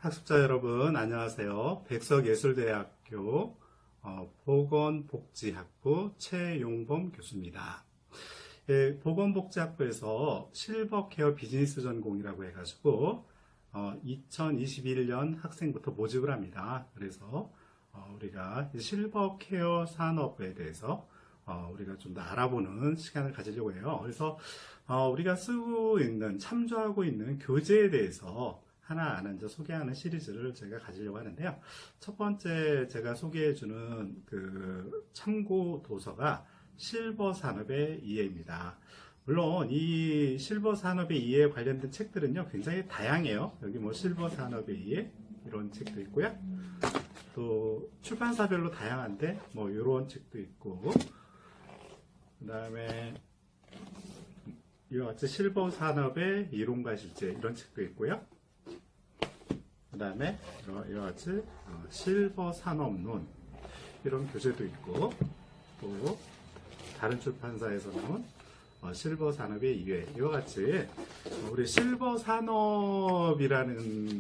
학습자 여러분 안녕하세요. 백석예술대학교 보건복지학부 최용범 교수입니다. 보건복지학부에서 실버케어 비즈니스 전공이라고 해가지고 2021년 학생부터 모집을 합니다. 그래서 우리가 실버케어 산업에 대해서 우리가 좀 더 알아보는 시간을 가지려고 해요. 그래서 우리가 쓰고 있는, 참조하고 있는 교재에 대해서 하나하나 이제 소개하는 시리즈를 제가 가지려고 하는데요. 첫 번째 제가 소개해주는 그 참고 도서가 실버 산업의 이해입니다. 물론 이 실버 산업의 이해에 관련된 책들은요 굉장히 다양해요. 여기 뭐 실버 산업의 이해 이런 책도 있고요. 또 출판사별로 다양한데 뭐 이런 책도 있고, 그 다음에 이와 같이 실버 산업의 이론과 실제 이런 책도 있고요. 그 다음에 이와 같이 실버 산업론 이런 교재도 있고, 또 다른 출판사에서 나온 실버 산업의 이해, 이와 같이 우리 실버 산업이라는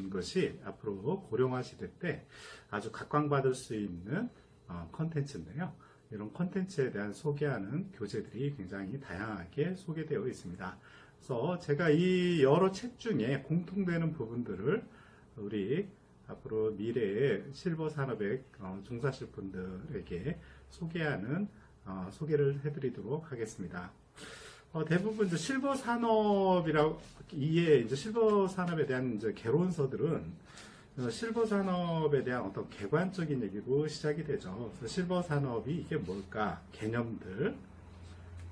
것이 앞으로 고령화 시대 때 아주 각광받을 수 있는 컨텐츠인데요. 이런 컨텐츠에 대한 소개하는 교재들이 굉장히 다양하게 소개되어 있습니다. 그래서 제가 이 여러 책 중에 공통되는 부분들을 우리 앞으로 미래의 실버 산업에 종사하실 분들에게 소개를 해드리도록 하겠습니다. 대부분 이제 실버 산업이라고 이제 실버 산업에 대한 이제 개론서들은 실버 산업에 대한 어떤 객관적인 얘기로 시작이 되죠. 그래서 실버 산업이 이게 뭘까? 개념들.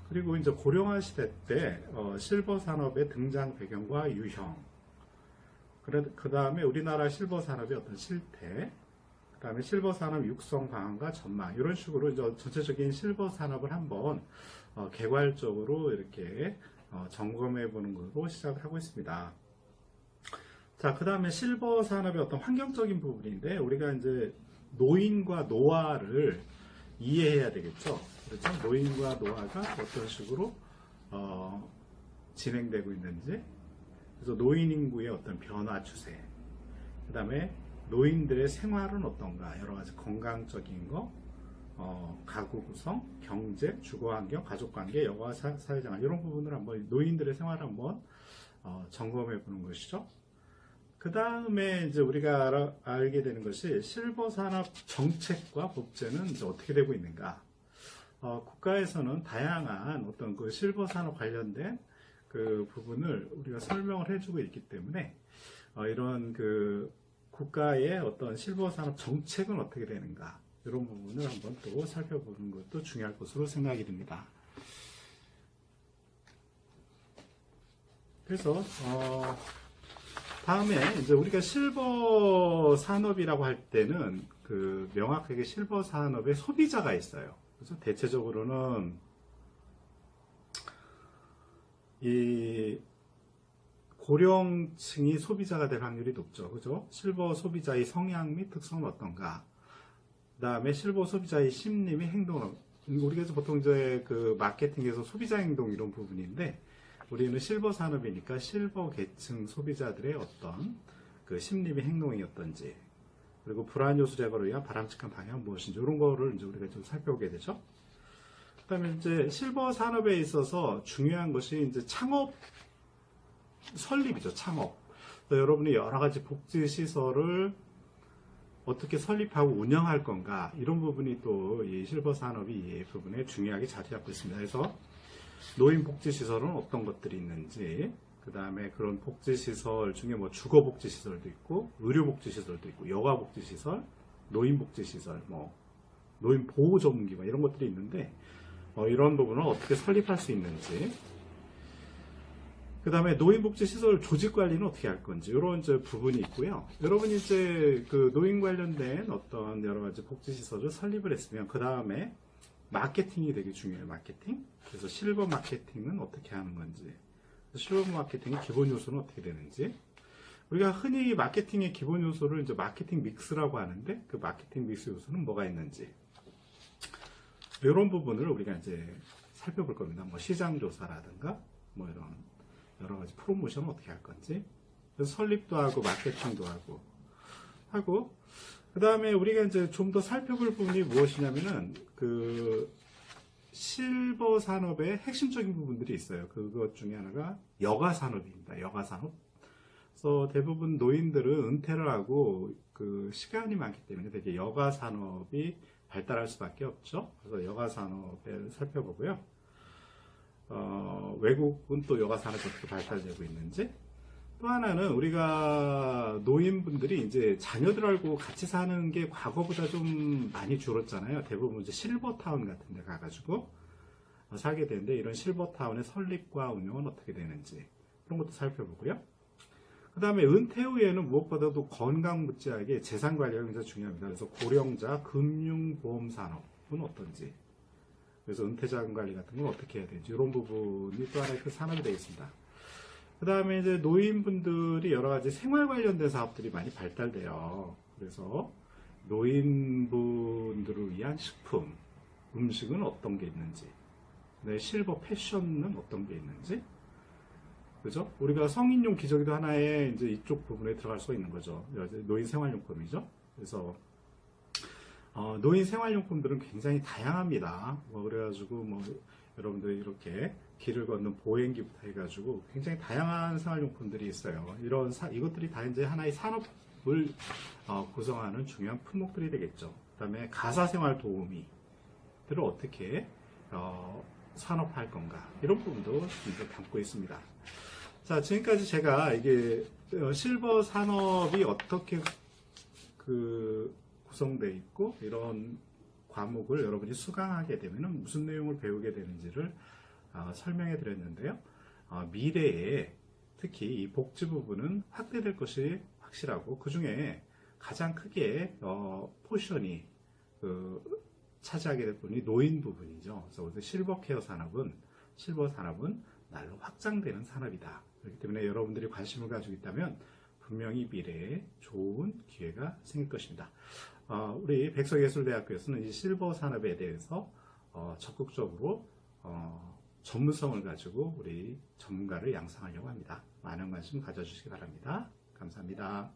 그리고 이제 고령화 시대 때 실버 산업의 등장 배경과 유형. 그 다음에 우리나라 실버 산업의 어떤 실태. 그 다음에 실버 산업 육성 방안과 전망. 이런 식으로 이제 전체적인 실버 산업을 한번 개괄적으로 이렇게 점검해 보는 것으로 시작을 하고 있습니다. 자, 그 다음에 실버 산업의 어떤 환경적인 부분인데, 우리가 이제 노인과 노화를 이해해야 되겠죠. 그렇죠? 노인과 노화가 어떤 식으로 진행되고 있는지, 그래서 노인 인구의 어떤 변화 추세, 그 다음에 노인들의 생활은 어떤가, 여러 가지 건강적인 거, 가구 구성, 경제, 주거 환경, 가족 관계, 여가 사회생활, 이런 부분을 한번 노인들의 생활을 한번 점검해 보는 것이죠. 그 다음에 이제 우리가 알게 되는 것이 실버 산업 정책과 법제는 이제 어떻게 되고 있는가. 국가에서는 다양한 어떤 그 실버 산업 관련된 그 부분을 우리가 설명을 해주고 있기 때문에 이런 그 국가의 어떤 실버 산업 정책은 어떻게 되는가, 이런 부분을 한번 또 살펴보는 것도 중요할 것으로 생각이 듭니다. 그래서 다음에 이제 우리가 실버 산업이라고 할 때는 그 명확하게 실버 산업의 소비자가 있어요. 그래서 대체적으로는 이 고령층이 소비자가 될 확률이 높죠. 그죠? 실버 소비자의 성향 및 특성은 어떤가? 그 다음에 실버 소비자의 심리 및 행동은, 우리가 보통 이제 그 마케팅에서 소비자 행동 이런 부분인데, 우리는 실버 산업이니까 실버 계층 소비자들의 어떤 그 심리 및 행동이 어떤지, 그리고 불안 요소 제거를 위한 바람직한 방향은 무엇인지, 이런 거를 이제 우리가 좀 살펴보게 되죠. 그 다음에 이제 실버 산업에 있어서 중요한 것이 이제 창업 설립이죠. 창업. 여러분이 여러 가지 복지 시설을 어떻게 설립하고 운영할 건가, 이런 부분이 또 이 실버 산업이 이 부분에 중요하게 자리 잡고 있습니다. 그래서 노인 복지 시설은 어떤 것들이 있는지, 그 다음에 그런 복지 시설 중에 뭐 주거 복지 시설도 있고, 의료 복지 시설도 있고, 여가 복지 시설, 노인 복지 시설, 뭐 노인 보호 전문기관, 이런 것들이 있는데 이런 부분을 어떻게 설립할 수 있는지, 그 다음에 노인복지시설 조직 관리는 어떻게 할 건지, 이런 이제 부분이 있고요. 여러분이 이제 그 노인 관련된 어떤 여러 가지 복지시설을 설립을 했으면, 그 다음에 마케팅이 되게 중요해요. 마케팅. 그래서 실버 마케팅은 어떻게 하는 건지, 실버 마케팅의 기본 요소는 어떻게 되는지, 우리가 흔히 마케팅의 기본 요소를 이제 마케팅 믹스라고 하는데, 그 마케팅 믹스 요소는 뭐가 있는지, 이런 부분을 우리가 이제 살펴볼 겁니다. 뭐 시장 조사라든가, 뭐 이런 여러 가지 프로모션을 어떻게 할 건지, 그래서 설립도 하고 마케팅도 하고, 하고, 그 다음에 우리가 이제 좀 더 살펴볼 부분이 무엇이냐면은, 그, 실버 산업의 핵심적인 부분들이 있어요. 그것 중에 하나가 여가 산업입니다. 여가 산업. 그래서 대부분 노인들은 은퇴를 하고 그 시간이 많기 때문에 되게 여가 산업이 발달할 수밖에 없죠. 그래서 여가 산업을 살펴보고요. 외국은 또 여가 산업이 어떻게 발달되고 있는지. 또 하나는 우리가 노인분들이 이제 자녀들하고 같이 사는 게 과거보다 좀 많이 줄었잖아요. 대부분 이제 실버타운 같은 데 가가지고 살게 되는데 이런 실버타운의 설립과 운영은 어떻게 되는지 그런 것도 살펴보고요. 그 다음에 은퇴 후에는 무엇보다도 건강 묻지하게 재산 관리가 굉장히 중요합니다. 그래서 고령자 금융보험 산업은 어떤지, 그래서 은퇴 자금 관리 같은 건 어떻게 해야 되는지 이런 부분이 또 하나의 그 산업이 되겠습니다. 그 다음에 이제 노인분들이 여러 가지 생활 관련된 사업들이 많이 발달돼요. 그래서 노인분들을 위한 식품, 음식은 어떤 게 있는지, 네, 실버 패션은 어떤 게 있는지, 그죠? 우리가 성인용 기저귀도 하나의 이제 이쪽 부분에 들어갈 수가 있는 거죠. 노인 생활용품이죠. 그래서 노인 생활용품들은 굉장히 다양합니다. 그래가지고 여러분들 이렇게 길을 걷는 보행기부터 해가지고 굉장히 다양한 생활용품들이 있어요. 이것들이 다 이제 하나의 산업을 구성하는 중요한 품목들이 되겠죠. 그다음에 가사생활 도우미들을 어떻게 산업화할 건가, 이런 부분도 이제 담고 있습니다. 자, 지금까지 제가 이게 실버 산업이 어떻게 구성되어 있고 이런 과목을 여러분이 수강하게 되면 무슨 내용을 배우게 되는지를 설명해 드렸는데요. 미래에 특히 이 복지 부분은 확대될 것이 확실하고, 그 중에 가장 크게 포션이 차지하게 될 부분이 노인 부분이죠. 그래서 실버 산업은 날로 확장되는 산업이다. 그렇기 때문에 여러분들이 관심을 가지고 있다면 분명히 미래에 좋은 기회가 생길 것입니다. 우리 백석예술대학교에서는 이 실버 산업에 대해서 적극적으로 전문성을 가지고 우리 전문가를 양성하려고 합니다. 많은 관심 가져주시기 바랍니다. 감사합니다.